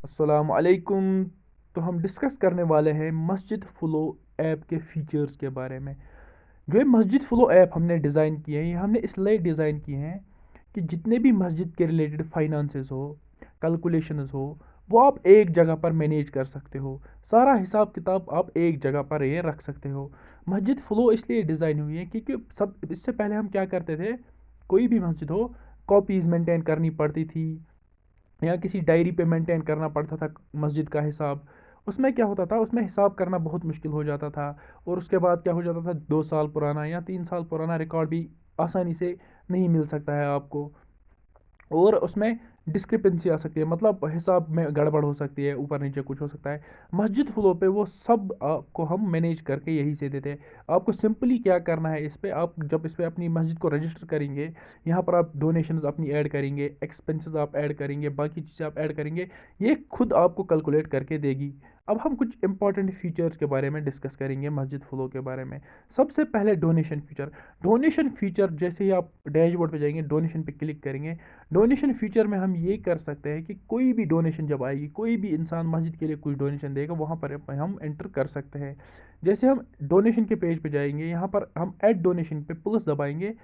अस्सलाम वालेकुम। तो हम डिस्कस करने वाले हैं मस्जिद फ़्लो ऐप के फ़ीचर्स के बारे में। जो ये मस्जिद फ़्लो ऐप हमने डिज़ाइन किए हैं, ये हमने इसलिए डिज़ाइन किए हैं कि जितने भी मस्जिद के रिलेटेड फाइनेंसेस हो, कैलकुलेशंस हो, वो आप एक जगह पर मैनेज कर सकते हो। सारा हिसाब किताब आप एक जगह पर ये रख सकते हो। मस्जिद फ़्लो इसलिए डिज़ाइन हुई है क्योंकि सब इससे पहले हम क्या करते थे, कोई भी मस्जिद हो, कॉपीज़ मेंटेन करनी पड़ती थी या किसी डायरी पे मेंटेन करना पड़ता था मस्जिद का हिसाब। उसमें क्या होता था, उसमें हिसाब करना बहुत मुश्किल हो जाता था। और उसके बाद क्या हो जाता था, 2 साल पुराना या 3 साल पुराना रिकॉर्ड भी आसानी से नहीं मिल सकता है आपको। और उसमें डिस्क्रिपेंसी आ सकती है, मतलब हिसाब में गड़बड़ हो सकती है, ऊपर नीचे कुछ हो सकता है। मस्जिद फ्लो पे वो सब आपको हम मैनेज करके यहीं से देते हैं। आपको सिंपली क्या करना है, इस पे आप जब इस पे अपनी मस्जिद को रजिस्टर करेंगे, यहाँ पर आप डोनेशंस अपनी ऐड करेंगे, एक्सपेंसेस आप ऐड करेंगे, बाकी चीज़ें आप ऐड करेंगे, ये खुद आपको कैलकुलेट करके देगी। अब हम कुछ इंपॉर्टेंट फीचर्स के बारे में डिस्कस करेंगे मस्जिद फ्लो के बारे में। सबसे पहले डोनेशन फीचर। डोनेशन फीचर जैसे ही आप डैशबोर्ड पे जाएंगे, डोनेशन पे क्लिक करेंगे, डोनेशन फीचर में हम ये कर सकते हैं कि कोई भी डोनेशन जब आएगी, कोई भी इंसान मस्जिद के लिए कुछ डोनेशन देगा, वहाँ पर हम एंटर कर सकते हैं। जैसे हम डोनेशन के पेज पे जाएंगे, यहाँ पर हम ऐड डोनेशन पे प्लस दबाएंगे,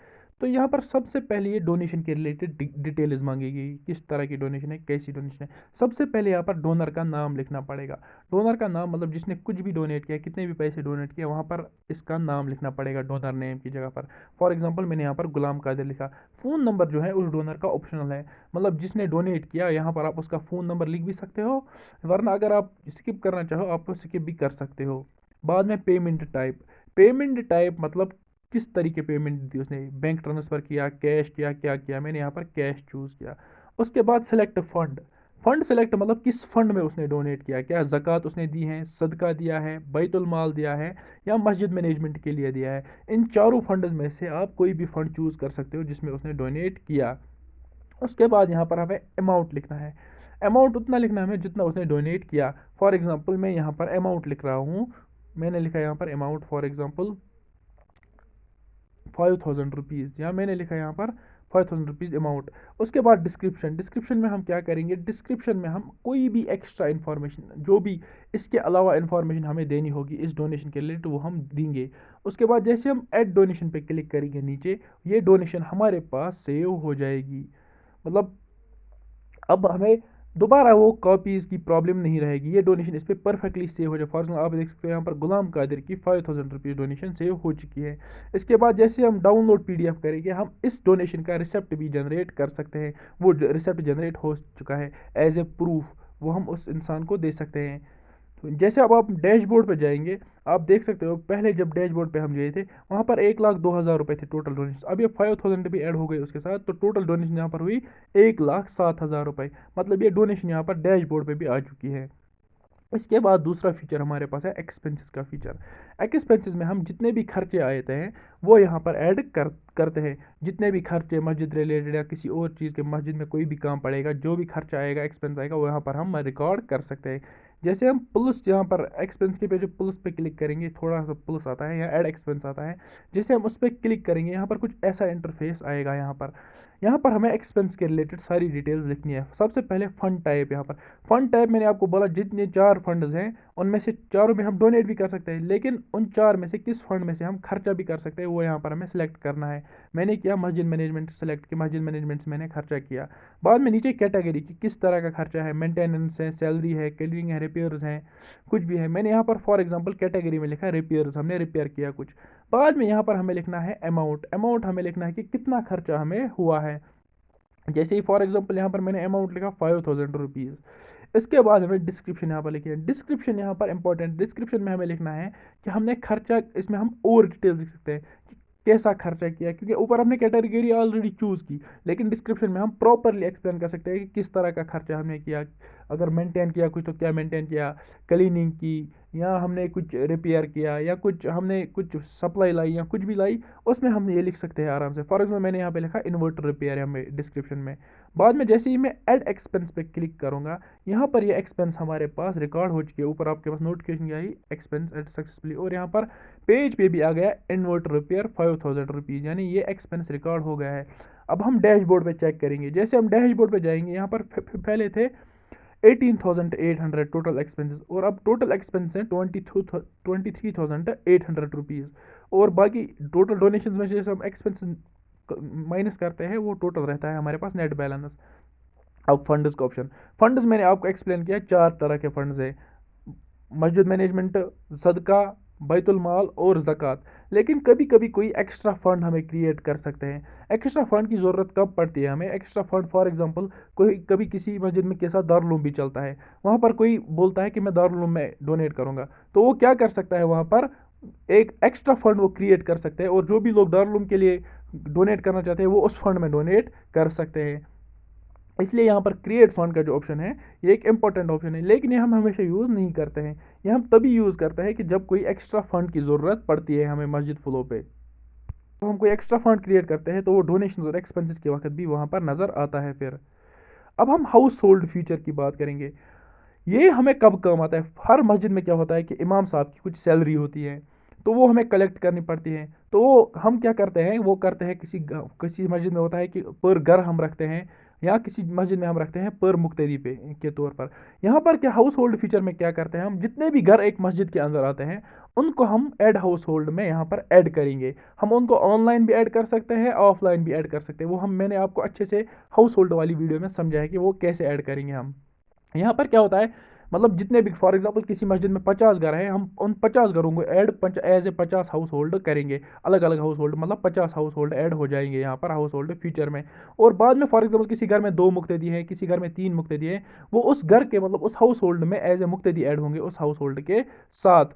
तो यहाँ पर सबसे पहले ये डोनेशन के रिलेटेड डिटेल्स मांगेगी, किस तरह की डोनेशन है, कैसी डोनेशन है। सबसे पहले यहाँ पर डोनर का नाम लिखना पड़ेगा। डोनर का नाम मतलब जिसने कुछ भी डोनेट किया, कितने भी पैसे डोनेट किया, वहाँ पर इसका नाम लिखना पड़ेगा डोनर नेम की जगह पर। फॉर एग्जाम्पल मैंने यहाँ पर गुलाम कादिर लिखा। फ़ोन नंबर जो है उस डोनर का ऑप्शनल है, मतलब जिसने डोनेट किया यहाँ पर आप उसका फ़ोन नंबर लिख भी सकते हो, वरना अगर आप स्किप करना चाहो आप तो स्किप भी कर सकते हो। बाद में पेमेंट टाइप। पेमेंट टाइप मतलब किस तरीके पेमेंट दी उसने, बैंक ट्रांसफ़र किया, कैश किया, क्या किया, मैंने यहाँ पर कैश चूज़ किया। उसके बाद सेलेक्ट फ़ंड। फ़ंड सेलेक्ट मतलब किस फ़ंड में उसने डोनेट किया, क्या ज़कात उसने दी है, सदका दिया है, बैतुल माल दिया है, या मस्जिद मैनेजमेंट के लिए दिया है। इन चारों फंड्स में से आप कोई भी फ़ंड चूज़ कर सकते हो जिसमें उसने डोनेट किया। उसके बाद यहाँ पर हमें अमाउंट लिखना है। अमाउंट उतना लिखना है हमें जितना उसने डोनेट किया। फॉर एग्जांपल मैं यहाँ पर अमाउंट लिख रहा हूँ, मैंने लिखा यहाँ पर अमाउंट फॉर एग्जांपल 5000 रुपीज़, या मैंने लिखा यहाँ पर 5000 रुपीज़ अमाउंट। उसके बाद डिस्क्रिप्शन। डिस्क्रिप्शन में हम क्या करेंगे, डिस्क्रिप्शन में हम कोई भी एक्स्ट्रा इन्फॉर्मेशन, जो भी इसके अलावा इन्फॉर्मेशन हमें देनी होगी इस डोनेशन के रिलेटेड, वो हम देंगे। उसके बाद जैसे हम ऐड डोनेशन पे क्लिक करेंगे नीचे, ये डोनेशन हमारे पास सेव हो जाएगी। मतलब अब हमें दोबारा वो कॉपीज़ की प्रॉब्लम नहीं रहेगी, ये डोनेशन इस पर परफेक्टली सेव हो जाए। फॉर एग्जाम्पल आप देख सकते हो यहाँ पर गुलाम कादिर की 5000 रुपीज़ डोनेशन सेव हो चुकी है। इसके बाद जैसे हम डाउनलोड पीडीएफ करेंगे, हम इस डोनेशन का रिसिप्ट भी जनरेट कर सकते हैं। वो रिसिप्ट जनरेट हो चुका है एज ए प्रूफ, वो हम उस इंसान को दे सकते हैं। तो जैसे अब आप डैशबोर्ड पे जाएंगे, आप देख सकते हो पहले जब डैशबोर्ड पे हम गए थे, वहाँ पर 1,02,000 रुपये थे टोटल डोनेशन। अब ये 5000 भी ऐड हो गए उसके साथ, तो टोटल डोनेशन यहाँ पर हुई 1,07,000 रुपये। मतलब ये डोनेशन यहाँ पर डैशबोर्ड पे भी आ चुकी है। इसके बाद दूसरा फीचर हमारे पास है एक्सपेंसेस का फीचर। एक्सपेंसेस में हम जितने भी खर्चे आए थे वो यहाँ पर ऐड करते हैं। जितने भी खर्चे मस्जिद रिलेटेड या किसी और चीज़ के, मस्जिद में कोई भी काम पड़ेगा, जो भी खर्चा आएगा, एक्सपेंस आएगा, वो यहाँ पर हम रिकॉर्ड कर सकते हैं। जैसे हम प्लस, यहाँ पर एक्सपेंस के पे जो प्लस पे क्लिक करेंगे, थोड़ा सा प्लस आता है या ऐड एक्सपेंस आता है, जैसे हम उस पर क्लिक करेंगे, यहाँ पर कुछ ऐसा इंटरफेस आएगा। यहाँ पर हमें एक्सपेंस के रिलेटेड सारी डिटेल्स लिखनी है। सबसे पहले फ़ंड टाइप। यहाँ पर फ़ंड टाइप मैंने आपको बोला, जितने 4 फंड्स हैं उनमें से चारों में हम डोनेट भी कर सकते हैं, लेकिन उन 4 में से किस फंड में से हम खर्चा भी कर सकते हैं, वो यहाँ पर हमें सेलेक्ट करना है। मैंने किया मस्जिद मैनेजमेंट सेलेक्ट, कि मस्जिद मैनेजमेंट से मैंने खर्चा किया। बाद में नीचे कैटेगरी की किस तरह का खर्चा है, मेंटेनेंस है, सैलरी है, क्लीनिंग है, रिपेयर्स हैं, कुछ भी है। मैंने यहाँ पर फॉर एग्जांपल कैटेगरी में लिखा है रिपेयर्स, हमने रिपेयर किया कुछ। बाद में यहाँ पर हमें लिखना है अमाउंट। अमाउंट हमें लिखना है कि कितना खर्चा हमें हुआ है। जैसे ही फॉर एग्जांपल यहाँ पर मैंने अमाउंट लिखा 5000 रुपीज़। इसके बाद हमें डिस्क्रिप्शन यहाँ पर लिखिए। डिस्क्रिप्शन यहाँ पर इंपॉर्टेंट, डिस्क्रिप्शन में हमें लिखना है कि हमने खर्चा, इसमें हम और डिटेल्स लिख सकते हैं कि कैसा खर्चा किया, क्योंकि ऊपर हमने कैटेगरी ऑलरेडी चूज़ की, लेकिन डिस्क्रिप्शन में हम प्रॉपरली एक्सप्लेन कर सकते हैं कि किस तरह का खर्चा हमने किया। अगर मेंटेन किया कुछ तो क्या मेंटेन किया, क्लीनिंग की, या हमने कुछ रिपेयर किया, या कुछ हमने कुछ सप्लाई लाई या कुछ भी लाई, उसमें हम ये लिख सकते हैं आराम से। फॉर एग्जाम्पल मैंने यहाँ पे लिखा इन्वर्टर रिपेयर है हमें डिस्क्रिप्शन में। बाद में जैसे ही मैं ऐड एक्सपेंस पे क्लिक करूँगा, यहाँ पर ये एक्सपेंस हमारे पास रिकॉर्ड हो चुकी है। ऊपर आपके पास नोटिफिकेशन आई एक्सपेंस एड सक्सेसफुली, और यहाँ पर पेज पे भी आ गया इन्वर्टर रिपेयर 5000 रुपीज़, यानी ये एक्सपेंस रिकॉर्ड हो गया है। अब हम डैशबोर्ड पे चेक करेंगे। जैसे हम डैशबोर्ड पे जाएंगे, यहाँ पर पहले थे 18,800 टोटल एक्सपेंसेस, और अब टोटल एक्सपेंस है 23,800 रुपीज़। और बाकी टोटल डोनेशन में जैसे हम एक्सपेंस माइनस करते हैं वो टोटल रहता है हमारे पास नेट बैलेंस। अब फंड्स का ऑप्शन, फंड्स मैंने आपको एक्सप्लेन किया, 4 तरह के फंड्स है, मस्जिद मैनेजमेंट, सदका, बैतुल माल और ज़कात। लेकिन कभी कभी कोई एक्स्ट्रा फंड हमें क्रिएट कर सकते हैं। एक्स्ट्रा फंड की ज़रूरत कब पड़ती है हमें? एक्स्ट्रा फंड फॉर एग्जांपल कोई कभी किसी मस्जिद में के साथ दारुल भी चलता है, वहाँ पर कोई बोलता है कि मैं दारुल में डोनेट करूँगा, तो वो क्या कर सकता है, वहाँ पर एक एक्स्ट्रा फंड वो क्रिएट कर सकते हैं, और जो भी लोग दारुल के लिए डोनेट करना चाहते हैं वो उस फंड में डोनेट कर सकते हैं। इसलिए यहाँ पर क्रिएट फंड का जो ऑप्शन है ये एक इंपॉर्टेंट ऑप्शन है, लेकिन ये हम हमेशा यूज़ नहीं करते हैं। ये हम तभी यूज़ करते हैं कि जब कोई एक्स्ट्रा फंड की ज़रूरत पड़ती है हमें मस्जिद फ्लो पे। तो हम कोई एक्स्ट्रा फंड क्रिएट करते हैं तो वो डोनेशन और एक्सपेंसेस के वक्त भी वहाँ पर नज़र आता है। फिर अब हम हाउस होल्ड फीचर की बात करेंगे। ये हमें कब काम आता है? हर मस्जिद में क्या होता है कि इमाम साहब की कुछ सैलरी होती है, तो वो हमें कलेक्ट करनी पड़ती है। तो वो हम क्या करते हैं, वो करते हैं किसी मस्जिद में होता है कि पर घर हम रखते हैं, या किसी मस्जिद में हम रखते हैं पर मुक्तदी पे के तौर पर। यहाँ पर क्या हाउस होल्ड फीचर में क्या करते हैं, हम जितने भी घर एक मस्जिद के अंदर आते हैं उनको हम ऐड हाउस होल्ड में यहाँ पर ऐड करेंगे। हम उनको ऑनलाइन भी ऐड कर सकते हैं, ऑफलाइन भी ऐड कर सकते हैं। वो मैंने आपको अच्छे से हाउस होल्ड वाली वीडियो में समझाया कि वो कैसे ऐड करेंगे हम। यहाँ पर क्या होता है, मतलब जितने भी फॉर एग्जांपल किसी मस्जिद में 50 घर हैं, हम उन 50 घरों को add as a 50 household करेंगे, अलग अलग हाउस होल्ड, मतलब 50 हाउस होल्ड ऐड हो जाएंगे यहाँ पर हाउस होल्ड फीचर में। और बाद में फॉर एग्जांपल किसी घर में 2 मुक्तदी हैं, किसी घर में 3 मुक्तदी हैं, वो उस घर के मतलब उस हाउस होल्ड में एज ए मुक्तदी ऐड होंगे उस हाउस होल्ड के साथ।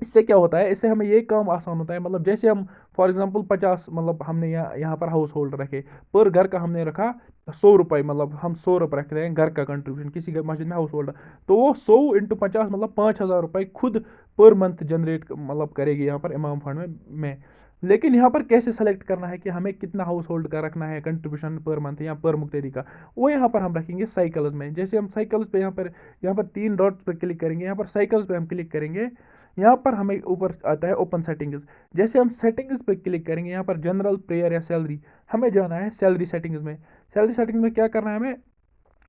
इससे क्या होता है, इससे हमें ये काम आसान होता है, मतलब जैसे हम फॉर एग्जांपल 50 मतलब हमने यहाँ पर हाउस होल्ड रखे, पर घर का हमने रखा 100 रुपये, मतलब हम 100 रुपये रखते हैं घर का कंट्रीब्यूशन किसी मस्जिद में हाउस होल्ड, तो वो 100 × 50 मतलब 5,000 रुपये खुद पर मंथ जनरेट मतलब करेगी यहाँ पर इमाम फंड में। लेकिन यहाँ पर कैसे सेलेक्ट करना है कि हमें कितना हाउस होल्ड का रखना है कंट्रीब्यूशन पर मंथ या पर मुक्तदी का, वो यहाँ पर हम रखेंगे साइकिल्स में। जैसे हम साइकिल्स पे यहाँ पर 3 डॉट्स पर क्लिक करेंगे, यहाँ पर साइकिल्स पे हम क्लिक करेंगे, यहाँ पर हमें ऊपर आता है ओपन सेटिंग्स। जैसे हम सेटिंग्स पे क्लिक करेंगे, यहाँ पर जनरल, प्रेयर या सैलरी, हमें जाना है सैलरी सेटिंग्स में। सैलरी सेटिंग्स में क्या करना है हमें,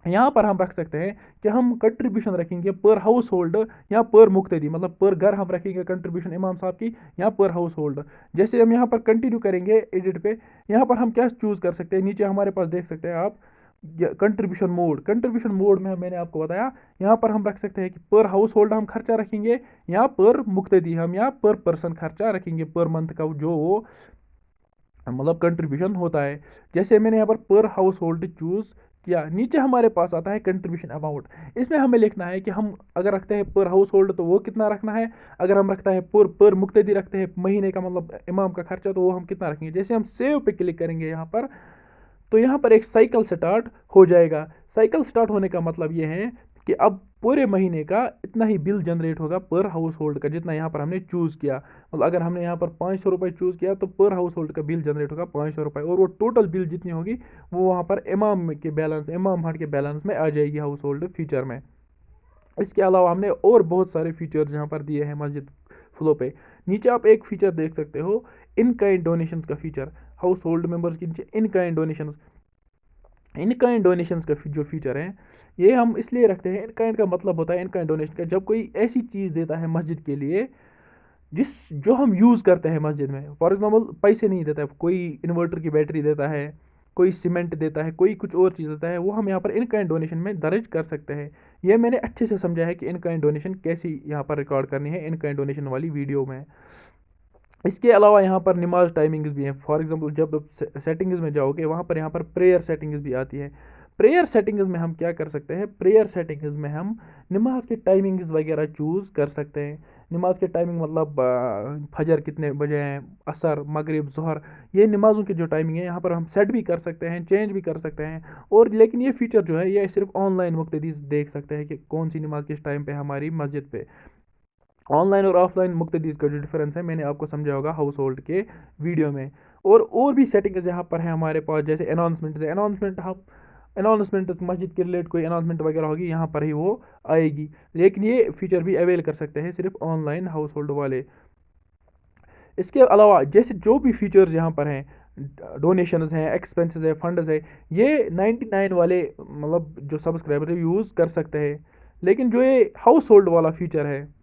यहाँ पर हम रख सकते हैं कि हम कंट्रीब्यूशन रखेंगे पर हाउस होल्ड या पर मुक्तदी, मतलब पर घर हम रखेंगे कंट्रीब्यूशन इमाम साहब की या पर हाउस होल्ड। जैसे हम यहाँ पर कंटिन्यू करेंगे एडिट पे, यहाँ पर हम क्या चूज़ कर सकते हैं, नीचे हमारे पास देख सकते हैं आप कंट्रीब्यूशन मोड में मैंने आपको बताया, यहाँ पर हम रख सकते हैं कि पर हाउस होल्ड हम खर्चा रखेंगे या पर मुक्तदी हम या पर पर्सन खर्चा रखेंगे, पर मंथ का जो वो मतलब कंट्रीब्यूशन होता है। जैसे मैंने यहाँ पर हाउस होल्ड चूज़ किया, नीचे हमारे पास आता है कंट्रीब्यूशन अमाउंट। इसमें हमें लिखना है कि हम अगर रखते हैं पर हाउस होल्ड तो वो कितना रखना है, अगर हम रखता है पर मुक्तदी रखते हैं महीने का मतलब इमाम का खर्चा, तो वो हम कितना रखेंगे। जैसे हम सेव पे क्लिक करेंगे यहाँ पर, तो यहाँ पर एक साइकिल स्टार्ट हो जाएगा। साइकिल स्टार्ट होने का मतलब ये है कि अब पूरे महीने का इतना ही बिल जनरेट होगा पर हाउस होल्ड का, जितना यहाँ पर हमने चूज़ किया। मतलब अगर हमने यहाँ पर 500 रुपये चूज़ किया तो पर हाउस होल्ड का बिल जनरेट होगा 500 रुपये, और वो टोटल बिल जितनी होगी वो वहाँ पर इमाम फंड के बैलेंस में आ जाएगी हाउस होल्ड फीचर में। इसके अलावा हमने और बहुत सारे फीचर्स यहाँ पर दिए हैं मस्जिद फ्लो पे। नीचे आप एक फीचर देख सकते हो, इन काइंड डोनेशन का फीचर, हाउस होल्ड मेंबर्स के नीचे इन काइंड डोनेशंस का जो फीचर है ये हम इसलिए रखते हैं। इन काइंड का मतलब होता है, इन काइंड डोनेशन का, जब कोई ऐसी चीज़ देता है मस्जिद के लिए जो हम यूज़ करते हैं मस्जिद में, फॉर एग्जांपल पैसे नहीं देता है, कोई इन्वर्टर की बैटरी देता है, कोई सीमेंट देता है, कोई कुछ और चीज़ देता है, वो हम यहाँ पर इन काइंड डोनेशन में दर्ज कर सकते हैं। ये मैंने अच्छे से समझा है कि इन काइंड डोनेशन कैसी यहाँ पर रिकॉर्ड करनी है इन काइंड डोनेशन वाली वीडियो में। इसके अलावा यहाँ पर नमाज टाइमिंग्स भी हैं। फॉर एग्जांपल जब आप सेटिंग्स में जाओगे वहाँ पर यहाँ पर प्रेयर सेटिंग्स भी आती है। प्रेयर सेटिंग्स में हम क्या कर सकते हैं, प्रेयर सेटिंग्स में हम नमाज के टाइमिंग्स वगैरह चूज़ कर सकते हैं। नमाज के टाइमिंग मतलब फजर कितने बजे हैं, असर, मगरिब, ज़ोहर, ये नमाज़ों की जो टाइमिंग है यहाँ पर हम सेट भी कर सकते हैं, चेंज भी कर सकते हैं। और लेकिन ये फीचर जो है ये सिर्फ ऑनलाइन मुक्तदी देख सकते हैं कि कौन सी नमाज किस टाइम पे हमारी मस्जिद पे। ऑनलाइन और ऑफलाइन मुक्तदीस का जो डिफरेंस है मैंने आपको समझा होगा हाउस होल्ड के वीडियो में। और भी सेटिंग्स यहाँ पर है हमारे पास, जैसे अनाउंसमेंट मस्जिद के रिलेटेड कोई अनाउंसमेंट वगैरह होगी यहाँ पर ही वो आएगी। लेकिन ये फीचर भी अवेल कर सकते हैं सिर्फ ऑनलाइन हाउस होल्ड वाले। इसके अलावा जैसे जो भी फीचर्स यहाँ पर हैं, डोनेशंस हैं, एक्सपेंसेस है, फंड्स है, ये 99 वाले मतलब जो सब्सक्राइबर यूज़ कर सकते हैं। लेकिन जो ये हाउस होल्ड वाला फीचर है,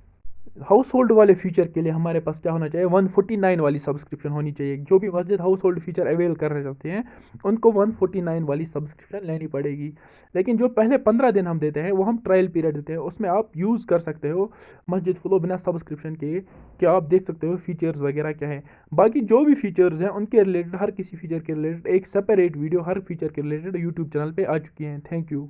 हाउस होल्ड वाले फीचर के लिए हमारे पास क्या होना चाहिए, 149 वाली सब्सक्रिप्शन होनी चाहिए। जो भी मस्जिद हाउस होल्ड फीचर अवेल करना चाहते हैं उनको 149 वाली सब्सक्रिप्शन लेनी पड़ेगी। लेकिन जो पहले 15 दिन हम देते हैं वो हम ट्रायल पीरियड देते हैं, उसमें आप यूज़ कर सकते हो मस्जिद फ्लो बिना सब्सक्रिप्शन के, क्या आप देख सकते हो फीचर्स वगैरह क्या है। बाकी जो भी फीचर्स हैं उनके रिलेटेड, हर किसी फीचर के रिलेटेड एक सेपरेट वीडियो हर फीचर के रिलेटेड यूट्यूब चैनल पर आ चुकी हैं। Thank you.